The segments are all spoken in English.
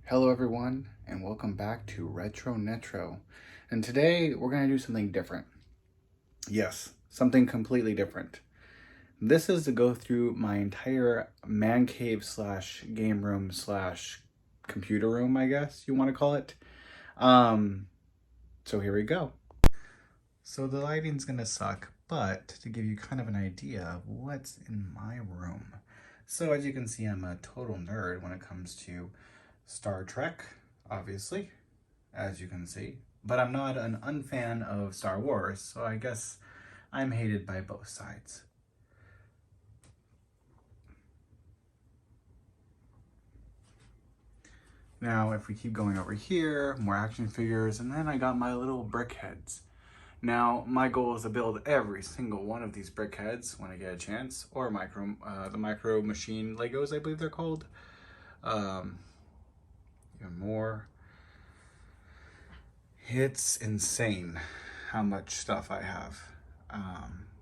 Hello everyone, and welcome back to Retro Netro. And today we're going to do something different. Yes, something completely different. This is to go through my entire man cave slash game room slash computer room, I guess you want to call it. So here we go. So the lighting's going to suck, but to give you kind of an idea of what's in my room. So as you can see, I'm a total nerd when it comes to Star Trek, obviously, as you can see. But I'm not an unfan of Star Wars, so I guess I'm hated by both sides. Now, if we keep going over here, more action figures, and then I got my little brick heads. Now, my goal is to build every single one of these brick heads when I get a chance, or the micro machine Legos, I believe they're called. Even more. It's insane how much stuff I have.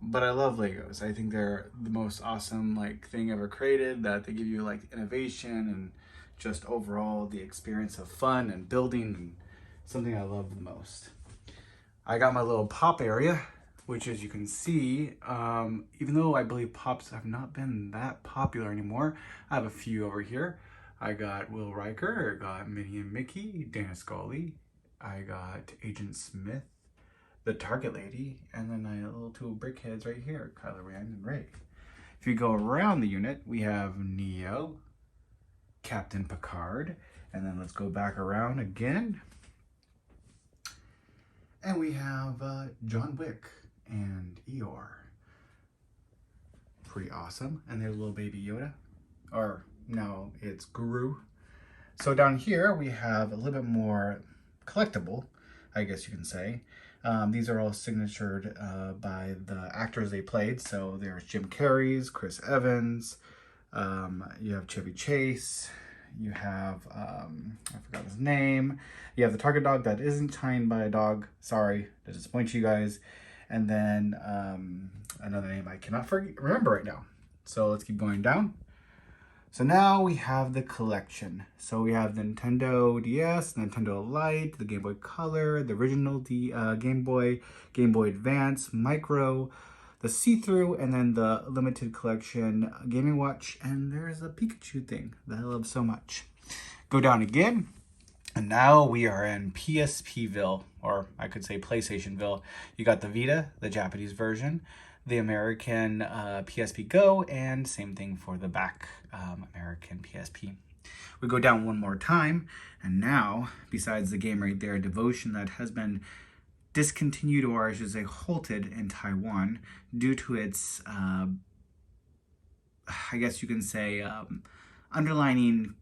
But I love Legos. I think they're the most awesome thing ever created, that they give you innovation and just overall the experience of fun and building, and something I love the most. I got my little pop area, which as you can see, even though I believe pops have not been that popular anymore, I have a few over here. I got Will Riker, I got Minnie and Mickey, Dana Scully, I got Agent Smith, the Target Lady, and then my little two brickheads right here, Kylo Ren and Rey. If you go around the unit, we have Neo, Captain Picard, and then let's go back around again. And we have John Wick and Eeyore. Pretty awesome. And there's little baby Yoda, or no, it's Guru. So down here we have a little bit more collectible, I guess you can say. These are all signatured by the actors they played. So there's Jim Carrey's, Chris Evans, you have Chevy Chase, you have, I forgot his name. You have the Target dog that isn't signed by a dog. Sorry to disappoint you guys. And then another name I cannot remember right now. So let's keep going down. So now we have the collection. So we have the Nintendo DS, Nintendo Lite, the Game Boy Color, the original Game Boy, Game Boy Advance, Micro, the see-through, and then the limited collection Gaming Watch, and there's a Pikachu thing that I love so much. Go down again, and now we are in PSPville, or I could say PlayStationville. You got the Vita, the Japanese version, the American PSP Go, and same thing for the back American PSP. We go down one more time, and now, besides the game right there, Devotion, that has been discontinued, or I should say halted, in Taiwan due to its, I guess you can say, underlining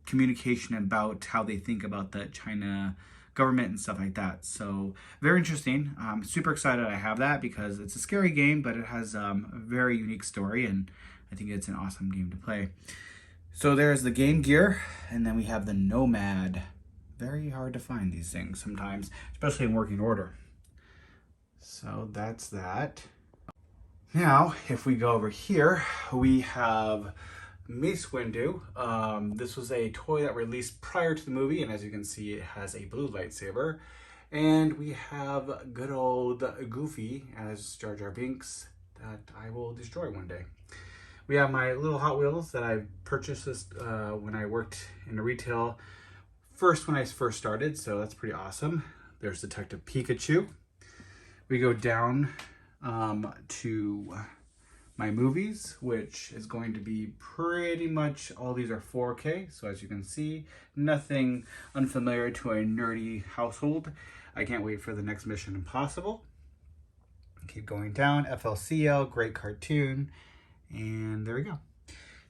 communication about how they think about the China government and stuff like that. So very interesting. I'm super excited I have that, because it's a scary game, but it has a very unique story, and I think it's an awesome game to play. So there's the Game Gear, and then we have the Nomad. Very hard to find these things sometimes, especially in working order. So that's that. Now, if we go over here, we have Mace Windu. This was a toy that released prior to the movie, and as you can see, it has a blue lightsaber. And we have good old Goofy as Jar Jar Binks that I will destroy one day. We have my little Hot Wheels that I purchased this when I worked in the retail when I first started, so that's pretty awesome. There's Detective Pikachu. We go down to my movies, which is going to be pretty much all these are 4K. So as you can see, nothing unfamiliar to a nerdy household. I can't wait for the next Mission Impossible. Keep going down. FLCL, great cartoon. And there we go.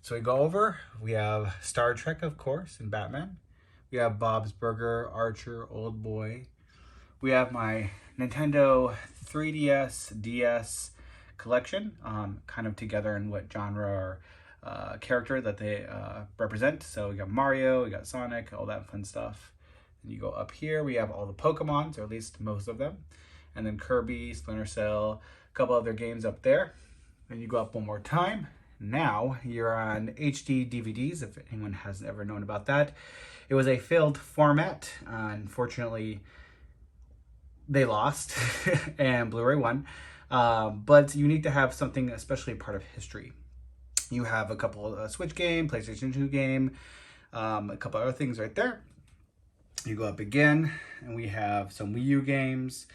So we go over, we have Star Trek, of course, and Batman. We have Bob's Burger, Archer, Old Boy. We have my Nintendo 3DS, DS collection, kind of together in what genre or character that they represent. So we got Mario, we got Sonic, all that fun stuff. And you go up here, we have all the Pokemons, or at least most of them. And then Kirby, Splinter Cell, a couple other games up there. Then you go up one more time. Now you're on HD DVDs, if anyone has ever known about that. It was a failed format. Unfortunately, they lost and Blu-ray won. But it's unique to have something, especially part of history. You have a couple Switch game, PlayStation 2 game, a couple other things right there. You go up again, and we have some Wii U games,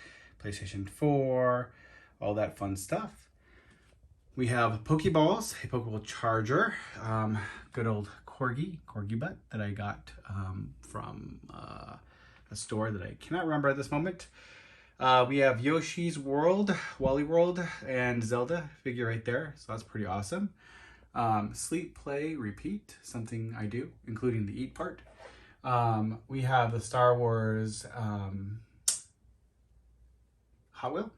PlayStation 4, all that fun stuff. We have Pokeballs, a Pokeball charger, good old corgi butt that I got from a store that I cannot remember at this moment. We have Yoshi's World, Wally World, and Zelda figure right there, so that's pretty awesome. Sleep, play, repeat, something I do, including the eat part. We have the Star Wars Hot Wheel,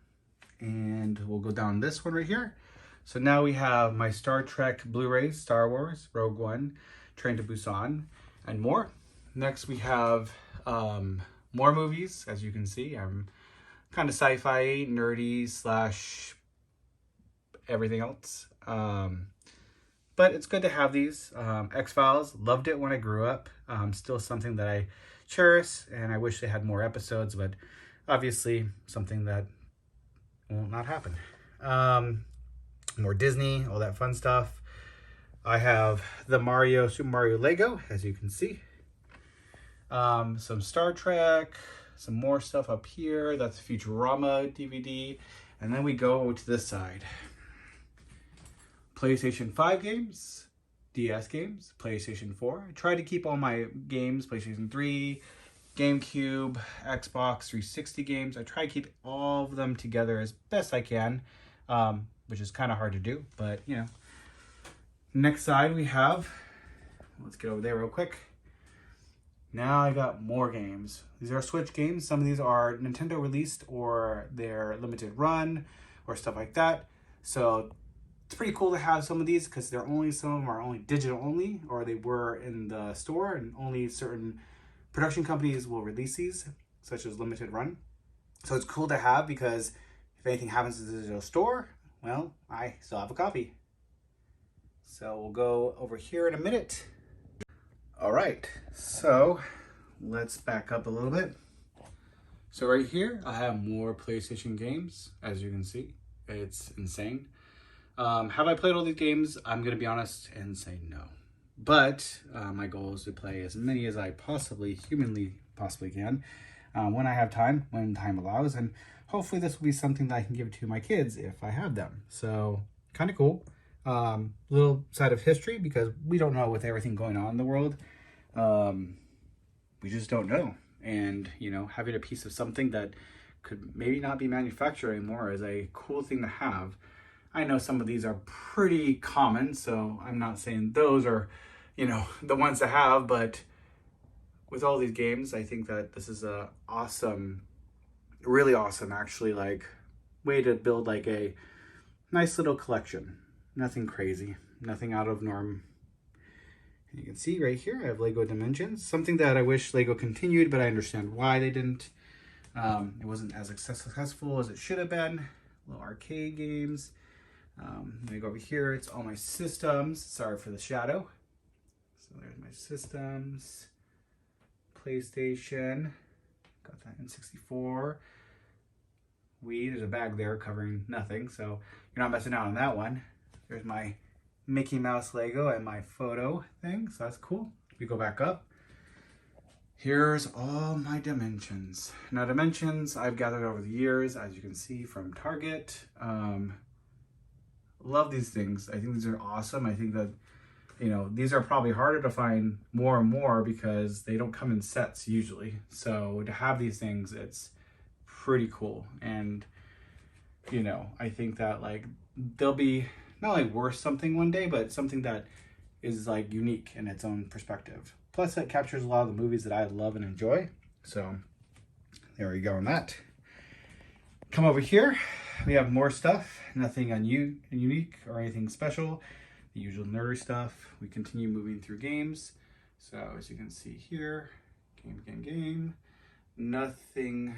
and we'll go down this one right here. So now we have my Star Trek Blu-ray, Star Wars, Rogue One, Train to Busan, and more. Next we have more movies. As you can see, I'm kind of sci-fi, nerdy / everything else. But it's good to have these. X-Files, loved it when I grew up. Still something that I cherish, and I wish they had more episodes, but obviously something that will not happen. More Disney, all that fun stuff. I have the Super Mario Lego, as you can see. Some Star Trek, some more stuff up here. That's Futurama DVD. And then we go to this side. PlayStation 5 games, DS games, PlayStation 4. I try to keep all my games, PlayStation 3, GameCube, Xbox 360 games. I try to keep all of them together as best I can, which is kind of hard to do, but you know. Next side we have, let's get over there real quick. Now I got more games. These are Switch games. Some of these are Nintendo released or they're limited run or stuff like that. So it's pretty cool to have some of these because some of them are only digital only, or they were in the store and only certain production companies will release these, such as limited run. So it's cool to have because if anything happens to the digital store, well, I still have a copy. So we'll go over here in a minute. All right, so let's back up a little bit. So right here, I have more PlayStation games. As you can see, it's insane. Have I played all these games? I'm gonna be honest and say no. But my goal is to play as many as I humanly possibly can, when I have time, when time allows, and hopefully this will be something that I can give to my kids if I have them. So kind of cool. Little side of history, because we don't know with everything going on in the world. We just don't know. And, you know, having a piece of something that could maybe not be manufactured anymore is a cool thing to have. I know some of these are pretty common, so I'm not saying those are, you know, the ones to have, but with all these games, I think that this is a awesome, really awesome, actually, like, way to build like a nice little collection. Nothing crazy, nothing out of norm. And you can see right here, I have Lego Dimensions, something that I wish Lego continued, but I understand why they didn't. It wasn't as successful as it should have been. Little arcade games. Let me go over here. It's all my systems. Sorry for the shadow. So there's my systems. PlayStation. Got that N64. Wii. There's a bag there covering nothing, so you're not messing out on that one. There's my Mickey Mouse Lego and my photo thing, so that's cool. We go back up. Here's all my Dimensions. Now, Dimensions I've gathered over the years, as you can see, from Target. Love these things. I think these are awesome. I think that, you know, these are probably harder to find more and more because they don't come in sets usually. So to have these things, it's pretty cool. And, you know, I think that like they'll be not only worth something one day, but something that is like unique in its own perspective. Plus it captures a lot of the movies that I love and enjoy. So there we go on that. Come over here. We have more stuff, nothing unique or anything special. The usual nerdy stuff. We continue moving through games. So as you can see here, game. Nothing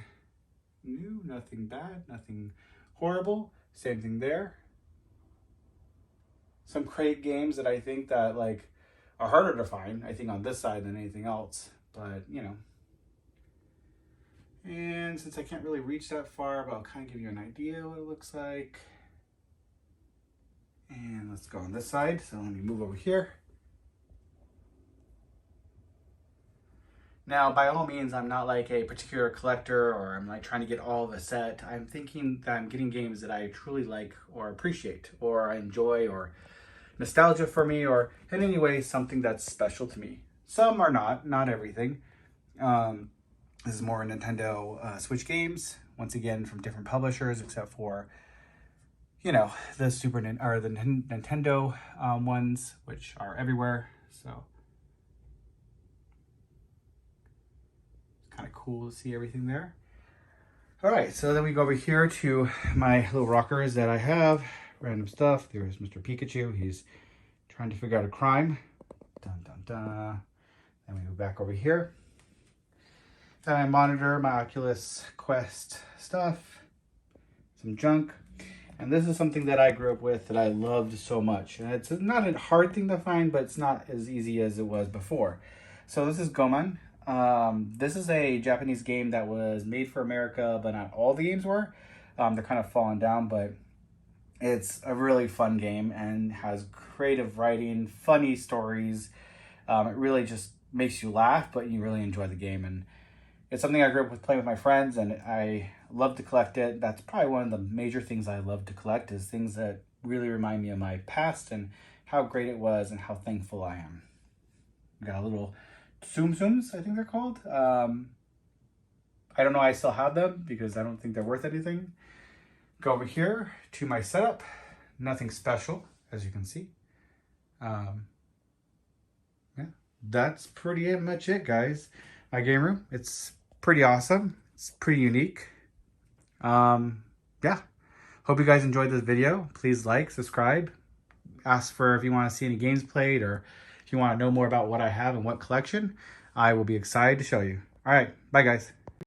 new, nothing bad, nothing horrible. Same thing there. Some crate games that I think that like are harder to find, I think, on this side than anything else. but you know. And since I can't really reach that far, but I'll kind of give you an idea what it looks like. And let's go on this side. So let me move over here. Now, by all means, I'm not like a particular collector or I'm like trying to get all of a set. I'm thinking that I'm getting games that I truly like or appreciate or I enjoy or nostalgia for me or in any way something that's special to me. Some are not everything. This is more Nintendo Switch games, once again from different publishers except for, you know, the Nintendo ones, which are everywhere. So kind of cool to see everything there. All right, so then we go over here to my little rockers that I have. Random stuff. There's Mr. Pikachu. He's trying to figure out a crime. Dun, dun, dun. Then we go back over here. Then I monitor my Oculus Quest stuff. Some junk. And this is something that I grew up with that I loved so much. And it's not a hard thing to find, but it's not as easy as it was before. So this is Goman. This is a Japanese game that was made for America, but not all the games were. They're kind of falling down, but it's a really fun game and has creative writing, funny stories. It really just makes you laugh, but you really enjoy the game. And it's something I grew up with playing with my friends, and I love to collect it. That's probably one of the major things I love to collect is things that really remind me of my past and how great it was and how thankful I am. We got a little Tsum Tsums, I think they're called. I don't know I still have them because I don't think they're worth anything. Go over here to my setup. Nothing special, as you can see. Yeah, that's pretty much it, guys. My game room, it's pretty awesome. It's pretty unique. Yeah. Hope you guys enjoyed this video. Please like, subscribe. Ask for if you want to see any games played or if you want to know more about what I have and what collection. I will be excited to show you. All right. Bye, guys.